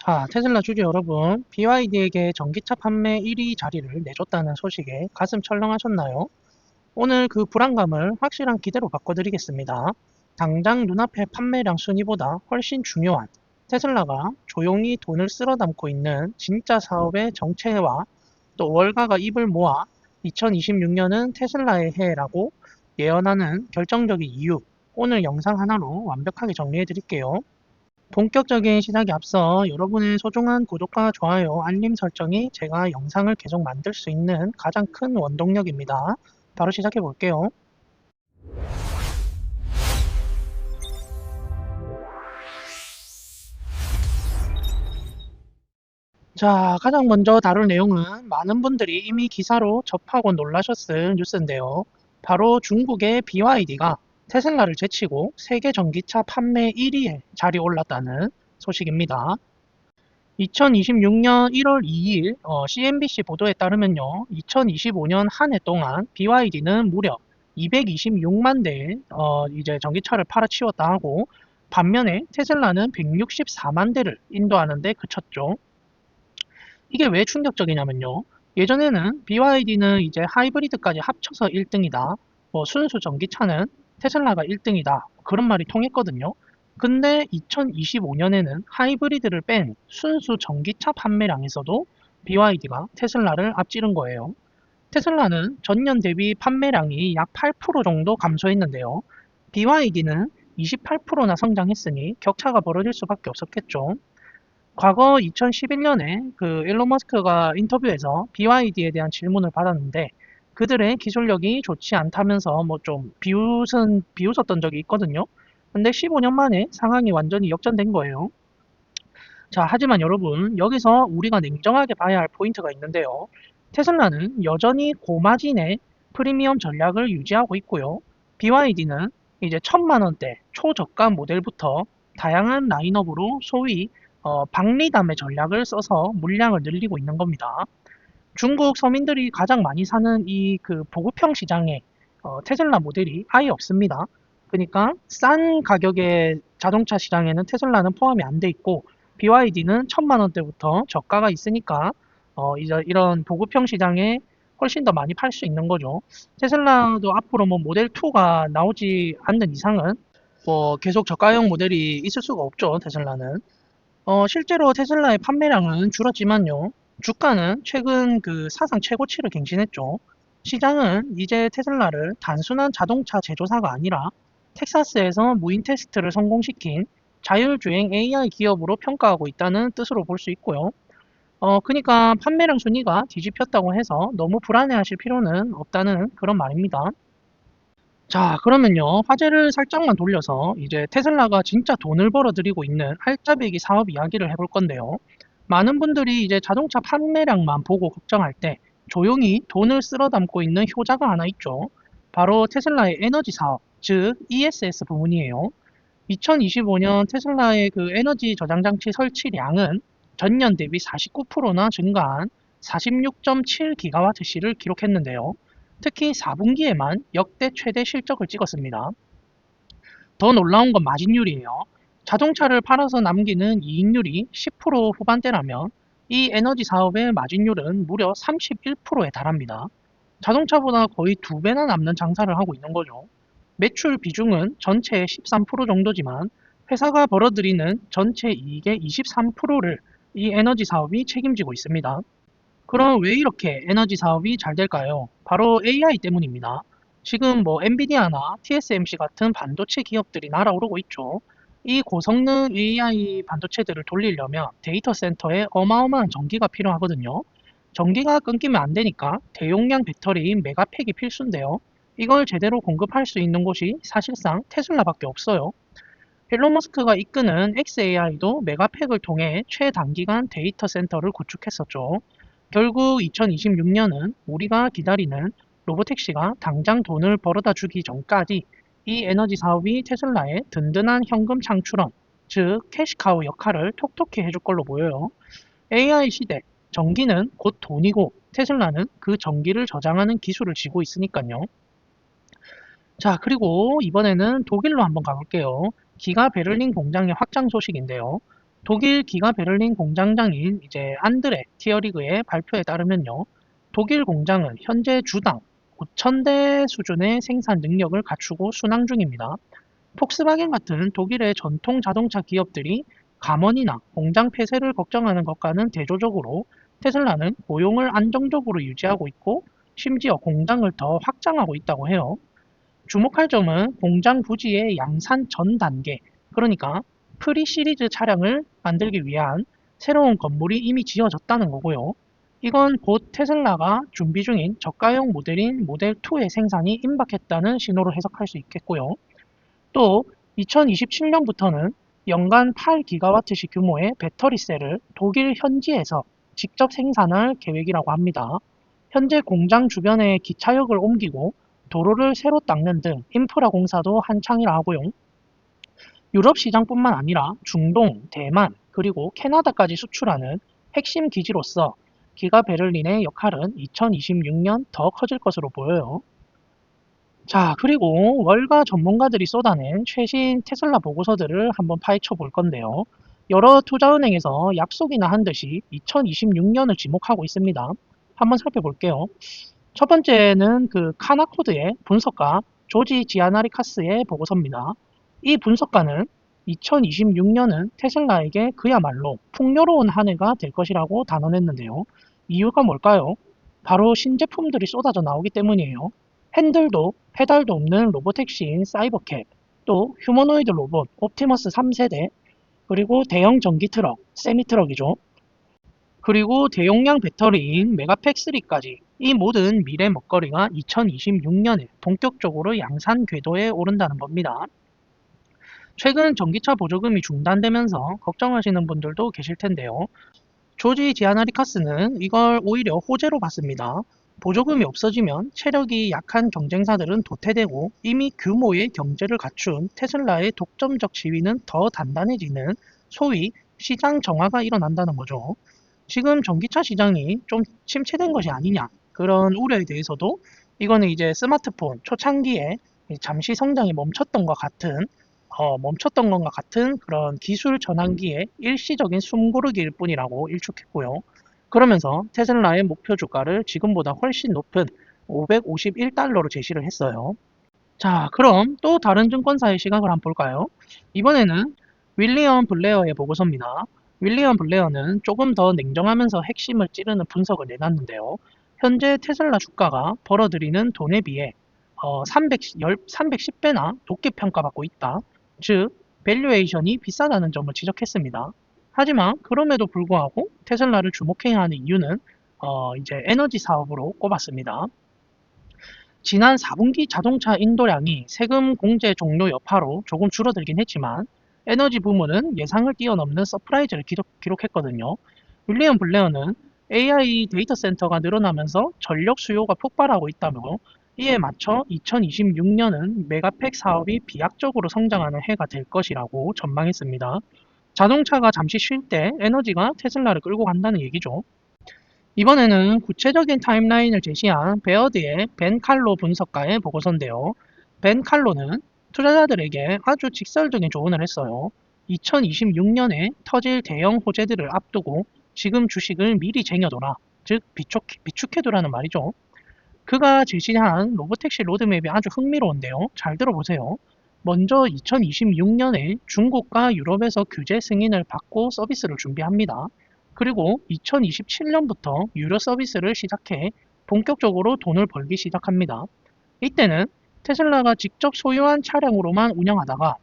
자, 테슬라 주주 여러분, BYD에게 전기차 판매 1위 자리를 내줬다는 소식에 가슴 철렁하셨나요? 오늘 그 불안감을 확실한 기대로 바꿔드리겠습니다. 당장 눈앞의 판매량 순위보다 훨씬 중요한 테슬라가 조용히 돈을 쓸어 담고 있는 진짜 사업의 정체와 또 월가가 입을 모아 2026년은 테슬라의 해라고 예언하는 결정적인 이유, 오늘 영상 하나로 완벽하게 정리해 드릴게요. 본격적인 시작에 앞서 여러분의 소중한 구독과 좋아요, 알림 설정이 제가 영상을 계속 만들 수 있는 가장 큰 원동력입니다. 바로 시작해 볼게요. 자, 가장 먼저 다룰 내용은 많은 분들이 이미 기사로 접하고 놀라셨을 뉴스인데요. 바로 중국의 BYD가 테슬라를 제치고 세계 전기차 판매 1위에 자리 올랐다는 소식입니다. 2026년 1월 2일 CNBC 보도에 따르면요. 2025년 한 해 동안 BYD는 무려 226만 대의 이제 전기차를 팔아치웠다 하고 반면에 테슬라는 164만 대를 인도하는 데 그쳤죠. 이게 왜 충격적이냐면요. 예전에는 BYD는 이제 하이브리드까지 합쳐서 1등이다. 뭐 순수 전기차는 테슬라가 1등이다. 그런 말이 통했거든요. 근데 2025년에는 하이브리드를 뺀 순수 전기차 판매량에서도 BYD가 테슬라를 앞지른 거예요. 테슬라는 전년 대비 판매량이 약 8% 정도 감소했는데요. BYD는 28%나 성장했으니 격차가 벌어질 수밖에 없었겠죠. 과거 2011년에 그 일론 머스크가 인터뷰에서 BYD에 대한 질문을 받았는데 그들의 기술력이 좋지 않다면서 뭐 좀 비웃었던 적이 있거든요. 근데 15년 만에 상황이 완전히 역전된 거예요. 자, 하지만 여러분, 여기서 우리가 냉정하게 봐야 할 포인트가 있는데요. 테슬라는 여전히 고마진의 프리미엄 전략을 유지하고 있고요. BYD는 이제 1000만 원대 초저가 모델부터 다양한 라인업으로 소위 박리담의 전략을 써서 물량을 늘리고 있는 겁니다. 중국 서민들이 가장 많이 사는 이 그 보급형 시장에 테슬라 모델이 아예 없습니다. 그러니까 싼 가격의 자동차 시장에는 테슬라는 포함이 안 돼 있고 BYD는 1000만 원대부터 저가가 있으니까 이제 이런 보급형 시장에 훨씬 더 많이 팔 수 있는 거죠. 테슬라도 앞으로 뭐 모델 2가 나오지 않는 이상은 뭐 계속 저가형 모델이 있을 수가 없죠, 테슬라는. 실제로 테슬라의 판매량은 줄었지만요. 주가는 최근 그 사상 최고치를 갱신했죠. 시장은 이제 테슬라를 단순한 자동차 제조사가 아니라 텍사스에서 무인 테스트를 성공시킨 자율주행 AI 기업으로 평가하고 있다는 뜻으로 볼 수 있고요. 그러니까 판매량 순위가 뒤집혔다고 해서 너무 불안해하실 필요는 없다는 그런 말입니다. 자, 그러면요. 화제를 살짝만 돌려서 이제 테슬라가 진짜 돈을 벌어들이고 있는 알짜배기 사업 이야기를 해볼 건데요. 많은 분들이 이제 자동차 판매량만 보고 걱정할 때 조용히 돈을 쓸어 담고 있는 효자가 하나 있죠. 바로 테슬라의 에너지 사업, 즉 ESS 부분이에요. 2025년 테슬라의 그 에너지 저장 장치 설치량은 전년 대비 49%나 증가한 46.7기가와트시를 기록했는데요. 특히 4분기에만 역대 최대 실적을 찍었습니다. 더 놀라운 건 마진율이에요. 자동차를 팔아서 남기는 이익률이 10% 후반대라면 이 에너지 사업의 마진율은 무려 31%에 달합니다. 자동차보다 거의 두 배나 남는 장사를 하고 있는 거죠. 매출 비중은 전체의 13% 정도지만 회사가 벌어들이는 전체 이익의 23%를 이 에너지 사업이 책임지고 있습니다. 그럼 왜 이렇게 에너지 사업이 잘 될까요? 바로 AI 때문입니다. 지금 뭐 엔비디아나 TSMC 같은 반도체 기업들이 날아오르고 있죠. 이 고성능 AI 반도체들을 돌리려면 데이터 센터에 어마어마한 전기가 필요하거든요. 전기가 끊기면 안 되니까 대용량 배터리인 메가팩이 필수인데요. 이걸 제대로 공급할 수 있는 곳이 사실상 테슬라밖에 없어요. 일론 머스크가 이끄는 xAI도 메가팩을 통해 최단기간 데이터 센터를 구축했었죠. 결국 2026년은 우리가 기다리는 로보택시가 당장 돈을 벌어다 주기 전까지 이 에너지 사업이 테슬라의 든든한 현금 창출원, 즉 캐시카우 역할을 톡톡히 해줄 걸로 보여요. AI 시대, 전기는 곧 돈이고 테슬라는 그 전기를 저장하는 기술을 쥐고 있으니까요. 자, 그리고 이번에는 독일로 한번 가볼게요. 기가 베를린 공장의 확장 소식인데요. 독일 기가 베를린 공장장인 이제 안드레 티어리그의 발표에 따르면요. 독일 공장은 현재 주당 5,000대 수준의 생산 능력을 갖추고 순항 중입니다. 폭스바겐 같은 독일의 전통 자동차 기업들이 감원이나 공장 폐쇄를 걱정하는 것과는 대조적으로 테슬라는 고용을 안정적으로 유지하고 있고 심지어 공장을 더 확장하고 있다고 해요. 주목할 점은 공장 부지의 양산 전 단계, 그러니까 프리 시리즈 차량을 만들기 위한 새로운 건물이 이미 지어졌다는 거고요. 이건 곧 테슬라가 준비 중인 저가형 모델인 모델 2의 생산이 임박했다는 신호로 해석할 수 있겠고요. 또 2027년부터는 연간 8기가와트씩 규모의 배터리 셀을 독일 현지에서 직접 생산할 계획이라고 합니다. 현재 공장 주변에 기차역을 옮기고 도로를 새로 닦는 등 인프라 공사도 한창이라 하고요. 유럽 시장뿐만 아니라 중동, 대만, 그리고 캐나다까지 수출하는 핵심 기지로서 기가 베를린의 역할은 2026년 더 커질 것으로 보여요. 자, 그리고 월가 전문가들이 쏟아낸 최신 테슬라 보고서들을 한번 파헤쳐 볼 건데요. 여러 투자은행에서 약속이나 한 듯이 2026년을 지목하고 있습니다. 한번 살펴볼게요. 첫 번째는 그 카나코드의 분석가 조지 지아나리카스의 보고서입니다. 이 분석가는 2026년은 테슬라에게 그야말로 풍요로운 한 해가 될 것이라고 단언했는데요. 이유가 뭘까요? 바로 신제품들이 쏟아져 나오기 때문이에요. 핸들도 페달도 없는 로보택시인 사이버캡, 또 휴머노이드 로봇 옵티머스 3세대, 그리고 대형 전기 트럭, 세미 트럭이죠. 그리고 대용량 배터리인 메가팩3까지 이 모든 미래 먹거리가 2026년에 본격적으로 양산 궤도에 오른다는 겁니다. 최근 전기차 보조금이 중단되면서 걱정하시는 분들도 계실 텐데요. 조지 지아나리카스는 이걸 오히려 호재로 봤습니다. 보조금이 없어지면 체력이 약한 경쟁사들은 도태되고 이미 규모의 경제를 갖춘 테슬라의 독점적 지위는 더 단단해지는 소위 시장 정화가 일어난다는 거죠. 지금 전기차 시장이 좀 침체된 것이 아니냐, 그런 우려에 대해서도 이거는 이제 스마트폰 초창기에 잠시 성장이 멈췄던 것과 같은 그런 기술 전환기의 일시적인 숨고르기일 뿐이라고 일축했고요. 그러면서 테슬라의 목표 주가를 지금보다 훨씬 높은 551달러로 제시를 했어요. 자, 그럼 또 다른 증권사의 시각을 한번 볼까요? 이번에는 윌리엄 블레어의 보고서입니다. 윌리엄 블레어는 조금 더 냉정하면서 핵심을 찌르는 분석을 내놨는데요. 현재 테슬라 주가가 벌어들이는 돈에 비해 310배나 높게 평가받고 있다. 즉, 밸류에이션이 비싸다는 점을 지적했습니다. 하지만 그럼에도 불구하고 테슬라를 주목해야 하는 이유는 이제 에너지 사업으로 꼽았습니다. 지난 4분기 자동차 인도량이 세금 공제 종료 여파로 조금 줄어들긴 했지만 에너지 부문은 예상을 뛰어넘는 서프라이즈를 기록했거든요. 윌리엄 블레어는 AI 데이터 센터가 늘어나면서 전력 수요가 폭발하고 있다며 이에 맞춰 2026년은 메가팩 사업이 비약적으로 성장하는 해가 될 것이라고 전망했습니다. 자동차가 잠시 쉴 때 에너지가 테슬라를 끌고 간다는 얘기죠. 이번에는 구체적인 타임라인을 제시한 베어드의 벤 칼로 분석가의 보고서인데요. 벤 칼로는 투자자들에게 아주 직설적인 조언을 했어요. 2026년에 터질 대형 호재들을 앞두고 지금 주식을 미리 쟁여둬라. 즉 비축해두라는 말이죠. 그가 제시한 로보택시 로드맵이 아주 흥미로운데요. 잘 들어보세요. 먼저 2026년에 중국과 유럽에서 규제 승인을 받고 서비스를 준비합니다. 그리고 2027년부터 유료 서비스를 시작해 본격적으로 돈을 벌기 시작합니다. 이때는 테슬라가 직접 소유한 차량으로만 운영하다가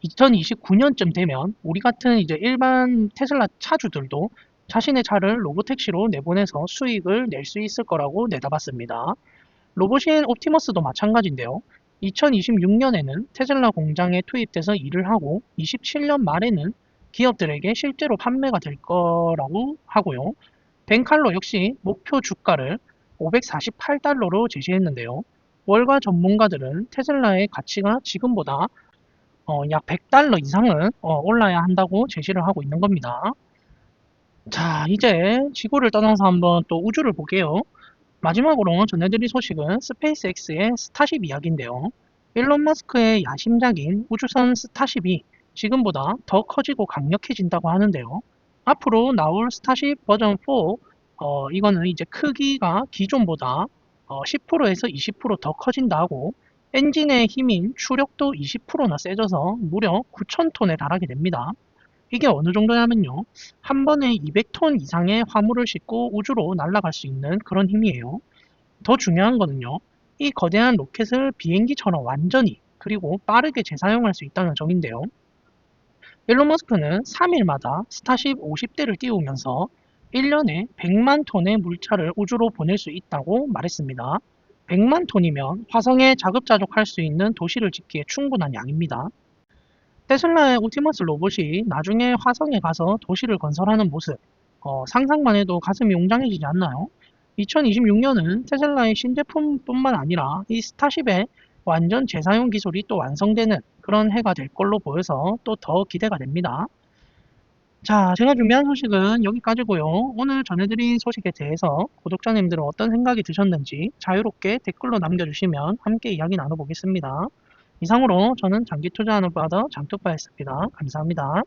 2029년쯤 되면 우리 같은 이제 일반 테슬라 차주들도 자신의 차를 로보택시로 내보내서 수익을 낼 수 있을 거라고 내다봤습니다. 로봇인 옵티머스도 마찬가지인데요. 2026년에는 테슬라 공장에 투입돼서 일을 하고 27년 말에는 기업들에게 실제로 판매가 될 거라고 하고요. 벤칼로 역시 목표 주가를 548달러로 제시했는데요. 월가 전문가들은 테슬라의 가치가 지금보다 약 100달러 이상은 올라야 한다고 제시를 하고 있는 겁니다. 자, 이제 지구를 떠나서 한번 또 우주를 볼게요. 마지막으로 전해드릴 소식은 스페이스X의 스타쉽 이야기인데요. 일론 머스크의 야심작인 우주선 스타쉽이 지금보다 더 커지고 강력해진다고 하는데요. 앞으로 나올 스타쉽 버전 4, 이거는 이제 크기가 기존보다 10%에서 20%더 커진다 하고 엔진의 힘인 추력도 20%나 세져서 무려 9,000톤에 달하게 됩니다. 이게 어느 정도냐면요. 한 번에 200톤 이상의 화물을 싣고 우주로 날아갈 수 있는 그런 힘이에요. 더 중요한 거는요. 이 거대한 로켓을 비행기처럼 완전히 그리고 빠르게 재사용할 수 있다는 점인데요. 일론 머스크는 3일마다 스타쉽 50대를 띄우면서 1년에 100만 톤의 물차를 우주로 보낼 수 있다고 말했습니다. 100만 톤이면 화성에 자급자족할 수 있는 도시를 짓기에 충분한 양입니다. 테슬라의 옵티머스 로봇이 나중에 화성에 가서 도시를 건설하는 모습, 상상만 해도 가슴이 웅장해지지 않나요? 2026년은 테슬라의 신제품뿐만 아니라 이 스타쉽의 완전 재사용 기술이 또 완성되는 그런 해가 될 걸로 보여서 또 더 기대가 됩니다. 자, 제가 준비한 소식은 여기까지고요. 오늘 전해드린 소식에 대해서 구독자님들은 어떤 생각이 드셨는지 자유롭게 댓글로 남겨주시면 함께 이야기 나눠보겠습니다. 이상으로 저는 장기 투자하는 바더 장투파였습니다. 감사합니다.